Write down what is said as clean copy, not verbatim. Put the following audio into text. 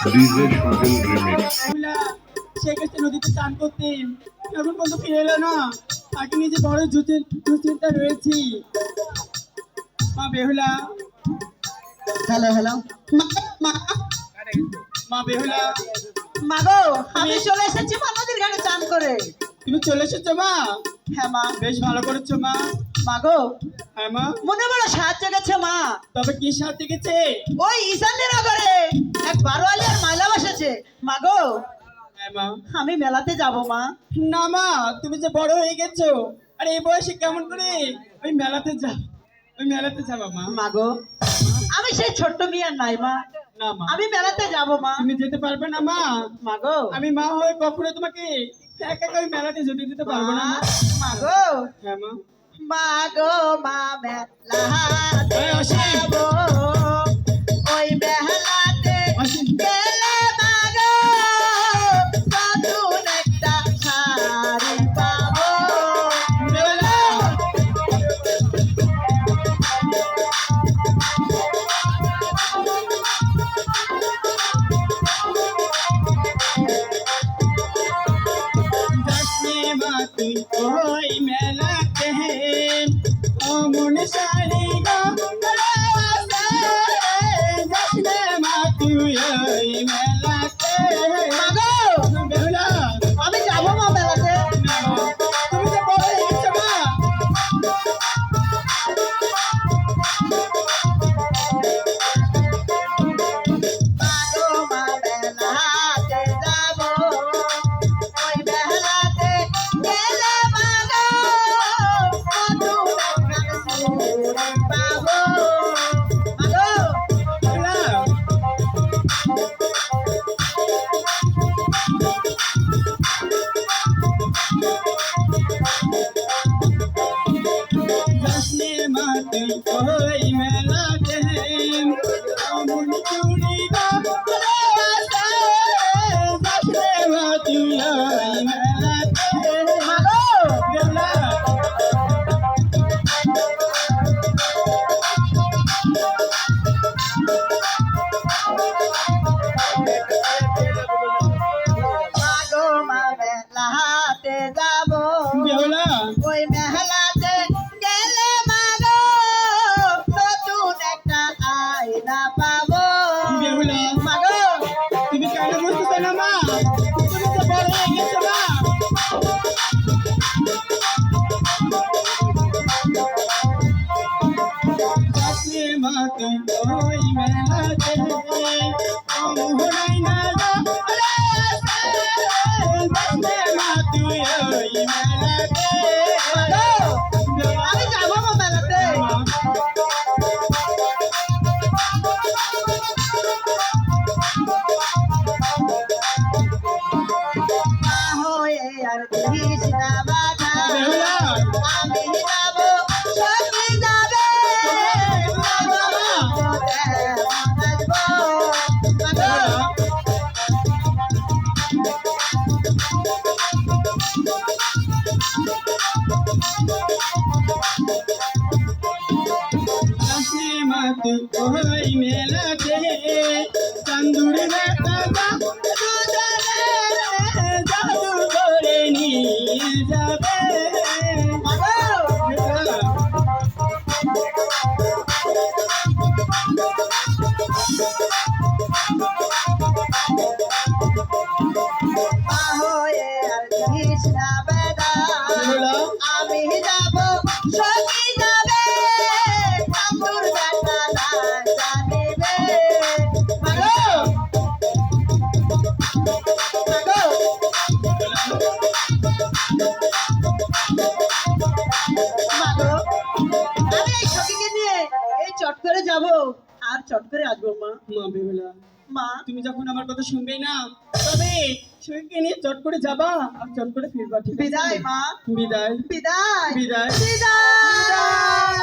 DJ Sujan remix. সে গেছে নদীতে চান করতে, এখন পর্যন্ত ফিরে এলো না। তাকে নিজে বড় দুশ্চিন্তা রয়েছি। মা বেহুলা, হ্যালো হ্যালো মা মা বেহুলা, মাগো, আমি চলে এসেছি মা নদীর ঘাটে চান করে। তুমি চলে এসেছো মা? হ্যাঁ মা। বেশ ভালো করেছো মা। মাগো, হ্যাঁ মা। মনে বড় সাহায্য গেছে মা। তবে কি সাথে গেছে? ওই ঈশান্যের নগরে এক বারোয়ালি আর মাইলা বসেছে। মাগো, হ্যাঁ মা। আমি মেলাতে যাব মা। না মা, তুমি যে বড় হয়ে গেছো, আর এই বয়সে কেমন করে ওই মেলাতে যাবা মা? মাগো, আমি সেই ছোট্ট মেয়ে আর নাই মা। না মা, আমি মেলাতে যাব মা। তুমি যেতে পারবে না মা। মাগো, আমি মা হয়ে কখনো তোমাকে একা একা ওই মেলাতে যেতে দিতে পারবো না মা। মাগো, হ্যাঁ মা। মাগো, মা মেলাতে এই অসীম। যাব। ওই মেলাতে অসীম। গেলে মাগো, নতুন একটা শাড়ি পাবো। বেহুলা, যাসনে মা তুই ওই মেলাতে, অমন শাড়ি গো যাসনে মা তুই ওই মেলাতে। মাগো, বেহুলা, আমি যাব মা মেলাতে। না মা, তুমি যে বড় হয়ে গেছো মা। মাগো, মা মেলাতে যাব। ওই মেলাতে গেলে মাগো, নতুন একটা শাড়ি পাবো। মাগো, বেহুলা, যাসনে মা তুই ওই মেলাতে, অমন চুড়ি গো যাসনে মা তুই ওই মেলাতে। মাগো, বেহুলা, মাগো, মা মেলাতে যাব। বেহুলা, ওই মেলাতে গেলে মাগো, নতুন একটা আয়না পাবো। বেহুলা, মাগো, তুমি কেন বুঝতেছো না মা? তুমি তো বড় হয়ে গেছো মা। যাসনে মা তুই ওই মেলাতে, অমহরাই না গো যাসনে মা তুই ওই মেলাতে। মাগো, আমি যাবো মা মেলাতে। মা হয়ে আর দিস না বাধা। বেহুলা, আমি যাব, সখী যাবে। মাগো, আসবো। মাগো, যাসনে মা তুই ওই মেলাতে, চান্দুর বেটা জাদু করে নিয়ে যাবে। মাগো, বেহুলা, মা হয়ে আর দিস না বাধা। বেহুলা, আমি যাব, সখী যাবে। চান্দুর বেটা না জানিবে। মাগো, মাগো, মাগো, আমি এই সখীকে নিয়ে এই চট করে যাব আর চট করে আসবো মা। মা বেহুলা, মা, তুমি যখন আমার কথা শুনবে না, তবে সবাইকে নিয়ে চট করে যাবা আর চট করে ফিরবা, ঠিক আছে? বিদায় মা। বিদায়, বিদায়, বিদায়। বিদায়।